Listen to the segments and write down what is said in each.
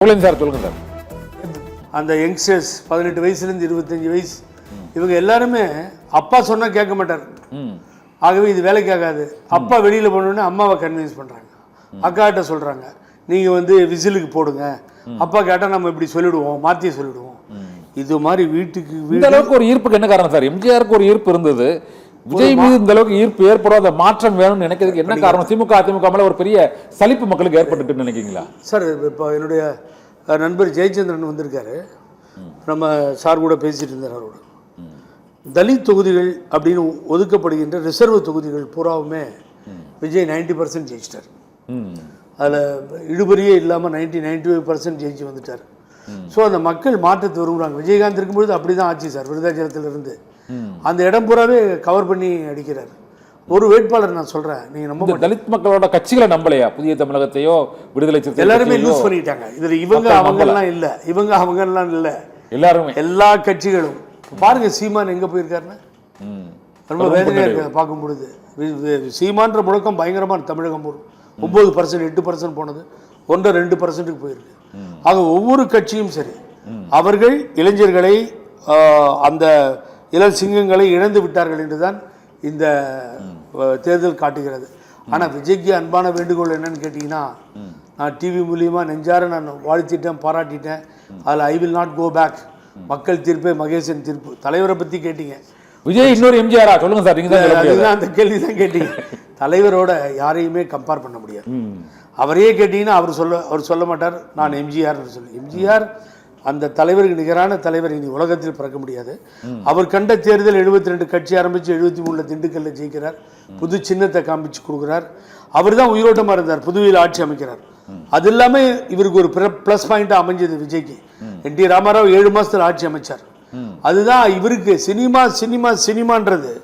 Sir சொல்லுங்க sir. அந்த youngsters 18 வயசுலேருந்து 25 வயசு இவங்க எல்லாருமே அப்பா சொன்னால் கேட்க மாட்டார். ஆகவே இது வேலைக்கு ஆகாது. அப்பா வெளியில் போனோடனே அம்மாவை கன்வின்ஸ் பண்ணுறாங்க, அக்காட்ட சொல்கிறாங்க நீங்கள் வந்து விசிலுக்கு போடுங்க, அப்பா கேட்டால் நம்ம இப்படி சொல்லிவிடுவோம், மாற்றி சொல்லிவிடுவோம். இது மாதிரி வீட்டுக்கு இந்த அளவுக்கு ஒரு ஈர்ப்புக்கு என்ன காரணம் சார்? எம்ஜிஆருக்கு ஒரு ஈர்ப்பு இருந்தது, விஜய் மீது இந்த அளவுக்கு ஈர்ப்பு ஏற்படாத மாற்றம் வேணும்னு நினைக்கிறதுக்கு என்ன காரணம்? திமுக அதிமுக மேல ஒரு பெரிய சலிப்பு மக்களுக்கு ஏற்பட்டு நினைக்கிறீங்களா சார்? இப்போ என்னுடைய நண்பர் ஜெயச்சந்திரன் வந்திருக்காரு, நம்ம சார் கூட பேசிட்டு இருந்தார். அவரோட தலித் தொகுதிகள் அப்படின்னு ஒதுக்கப்படுகின்ற ரிசர்வ் தொகுதிகள் பூராவுமே விஜய் 90% ஜெயிச்சிட்டார். அதில் இழுபறியே இல்லாமல் 95% ஜெயிச்சு வந்துட்டார். ஸோ அந்த மக்கள் மாற்றத்தை விரும்புகிறாங்க. விஜயகாந்த் இருக்கும்பொழுது அப்படி தான் ஆச்சு சார். விருதாச்சலத்திலிருந்து அந்த இடம் பூராவே கவர் பண்ணி அடிக்கிறார். ஒரு வேட்பாளர் நான் சொல்கிறேன், நீங்கள் நம்ம தலித் மக்களோட கட்சிகளை நம்பலையா? புதிய தமிழகத்தையோ விடுதலை சிறுத்தை எல்லாருமே லூஸ் பண்ணிட்டாங்க. இதில் இவங்க அவங்கெல்லாம் இல்லை, இவங்க அவங்கெல்லாம் இல்லை, எல்லாருமே எல்லா கட்சிகளும். பாருங்க சீமான் எங்கே போயிருக்காருன்னு ரொம்ப வேதனையாக இருக்கு பார்க்கும் பொழுது. சீமான்ற முழக்கம் பயங்கரமான தமிழகம் 9%, 8% போனது 1-2%க்கு போயிருக்கு. ஆக ஒவ்வொரு கட்சியும் சரி, அவர்கள் இளைஞர்களை அந்த இளம் சிங்கங்களை இழந்து விட்டார்கள் என்றுதான் இந்த தேர்தல் காட்டுகிறது. ஆனால் விஜய்க்கு அன்பான வேண்டுகோள் என்னன்னு கேட்டிங்கன்னா, நான் டிவி மூலியமாக நெஞ்சார நான் வாழ்த்திட்டேன், பாராட்டிட்டேன். அதில் I will not go back. மக்கள் தீர்ப்பே மகேசன் தீர்ப்பு. தலைவரை பற்றி கேட்டீங்க, விஜய் இன்னொரு எம்ஜிஆரா சொல்லுங்க சார். நீங்கள் அந்த கேள்வி தான் கேட்டீங்க. தலைவரோட யாரையுமே கம்பேர் பண்ண முடியாது. அவரையே கேட்டீங்கன்னா அவர் சொல்ல மாட்டார் நான் எம்ஜிஆர்னு சொல்லி. எம்ஜிஆர் அந்த தலைவருக்கு நிகரான தலைவர் இனி உலகத்தில் பிறக்க முடியாது. அவர் கண்ட தேர்தல் 72 கட்சி ஆரம்பித்து 73 திண்டுக்கல்ல ஜெயிக்கிறார். புது சின்னத்தை காமிச்சு கொடுக்குறார். அவர் தான் உயிரோட்டமாக இருந்தார், புதுவையில் ஆட்சி அமைக்கிறார். அது இல்லாமல் இவருக்கு ஒரு ப்ளஸ் பாயிண்டாக அமைஞ்சது விஜய்க்கு. என்டி ராமாராவ் 7 மாதத்தில் ஆட்சி அமைச்சார். அதுதான் இவருக்கு சினிமான்றது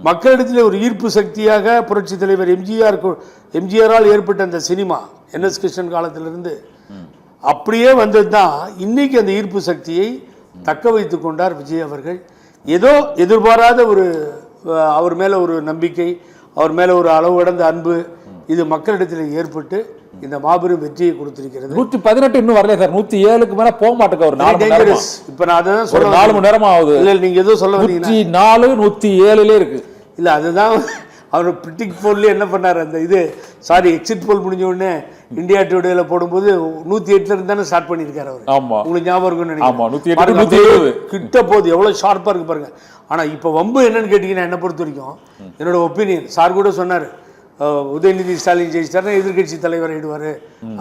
மக்களிடத்தில் ஒரு ஈர்ப்பு சக்தியாக புரட்சி தலைவர் எம்ஜிஆரால் ஏற்பட்ட அந்த சினிமா NS கிருஷ்ணன் காலத்திலிருந்து அப்படியே வந்தது தான். இன்னைக்கு அந்த ஈர்ப்பு சக்தியை தக்க வைத்து கொண்டார் விஜய் அவர்கள். ஏதோ எதிர்பாராத ஒரு அவர் மேலே ஒரு நம்பிக்கை, அவர் மேலே ஒரு அளவு கடந்த அன்பு, இது மக்களிடத்தில் ஏற்பட்டு இந்த மாபெரும் வெற்றியை கொடுத்திருக்கிறது. 118 இன்னும் வரல சார். 107க்கு மேல போக மாட்டேங்க. ஒரு 4 மணி நேரம். இப்போ நான் அதான் சொல்ல 4 மணி நேரம் ஆகுது. இல்லை நீங்கள் ஏதோ சொல்ல வந்தீங்கன்னா 104 107லே இருக்கு. இல்லை அதுதான் அவர் பிரிட்டிக் போல்லே என்ன பண்ணார், அந்த இது எக்ஸிட் போல் முடிஞ்ச உடனே இந்தியா டுடேல போடும்போது 108ல இருந்து தானே ஸ்டார்ட் பண்ணியிருக்காரு அவர். ஆமா, உங்களுக்கு ஞாபகம் இருக்குன்னு நினைக்கிறேன். கிட்ட போகுது, எவ்வளோ ஷார்ப்பாக இருக்கு பாருங்க. ஆனால் இப்போ வம்பு என்னன்னு கேட்டிங்கன்னா, என்னை பொறுத்த வரைக்கும் என்னோட ஒப்பீனியன், சார் கூட சொன்னார் உதயநிதி ஸ்டாலின் ஜெயிச்சிட்டாருன்னா எதிர்கட்சி தலைவர் ஆயிடுவார்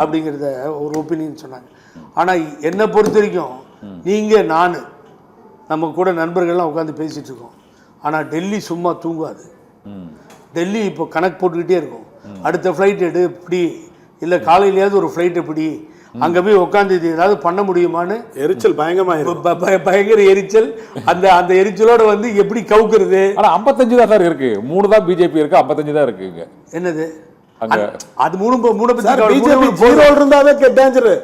அப்படிங்கிறத ஒரு ஒப்பீனியன் சொன்னாங்க. ஆனால் என்னை பொறுத்த வரைக்கும் நீங்கள் நான் நம்ம கூட நண்பர்கள்லாம் உட்காந்து பேசிகிட்டு இருக்கோம். ஆனால் டெல்லி சும்மா தூங்காது. டெல்லி இப்போ கணக்கு போட்டுக்கிட்டே இருக்கும். அடுத்த ஃப்ளைட் எடு இப்படி, இல்லை காலையிலேயாவது ஒரு ஃப்ளைட் எப்படி, அங்கே போய் உட்காந்து இது ஏதாவது பண்ண முடியுமான்னு எரிச்சல் பயங்கர எரிச்சல். அந்த எரிச்சலோட வந்து எப்படி கவுக்குறது. ஆனால் 55 தான் சார் இருக்கு. 3 தான் பிஜேபி இருக்கு, 55 தான் இருக்குங்க. என்னது அது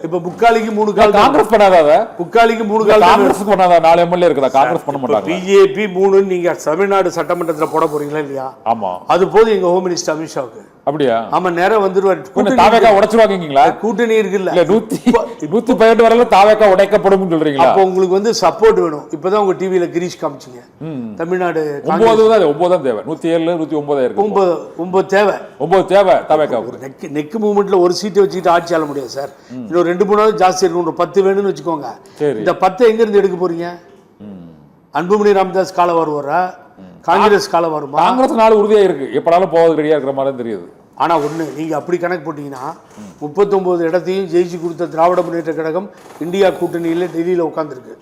இப்ப முக்காலிக்கு 3 கால் காங்கிரஸ் பண்ணாத, முக்காலிக்கு 3 கால் காங்கிரஸ் பண்ணாத 4 எம்எல்ஏ இருக்குதா? காங்கிரஸ் பண்ண மாட்டாங்க. பிஜேபி 3 நீங்க தமிழ்நாடு சட்டமன்றத்தில் போட போறீங்களா இல்லையா? ஆமா, அது போது எங்க ஹோம் மினிஸ்டர் அமித்ஷாவுக்கு. அப்படியா? ஆமா, நேரம் வந்துருவாரு. தாவேகா உடைச்சிருவாங்கங்களா? கூட்டணி இருக்குல்ல, 118 வரல தாவேகா உடைக்கப்படும் சொல்றீங்களா? அப்போ உங்களுக்கு வந்து சப்போர்ட் வேணும். இப்பதான் உங்க டிவில கிரீஷ் காமிச்சிங்க. தமிழ்நாடு 9 தான் தேவை. 107 109 இருக்கு. 9 தேவை. 9 தேவை. நெக் மூவ்மெண்ட்ல ஒரு சீட்டை வச்சுக்கிட்டு ஆட்சி ஆள முடியாது சார். இன்னும் 2-3 ஜாஸ்தி இருக்கும். 10 வேணும்னு வச்சுக்கோங்க. இந்த 10 எங்க இருந்து எடுக்க போறீங்க? அன்புமணி ராமதாஸ் கால வருவாரா? காங்கிரஸ் கால வருமா? காங்கிரஸ் நாள் உறுதியா இருக்கு, எப்படாலும் போவது ரெடியா இருக்கிற மாதிரி தெரியுது. ஆனா ஒண்ணு, நீங்க அப்படி கணக்கு போட்டீங்கன்னா 39 இடத்தையும் ஜெயிச்சு கொடுத்த திராவிட முன்னேற்ற கழகம் இந்தியா கூட்டணியில டெல்லியில உட்கார்ந்துருக்கு.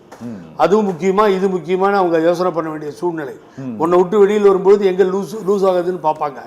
அதுவும் முக்கியமா இது முக்கியமான அவங்க யோசனை பண்ண வேண்டிய சூழ்நிலை. உன்னை விட்டு வெளியில் வரும்போது எங்க லூஸ் ஆகுதுன்னு பார்ப்பாங்க.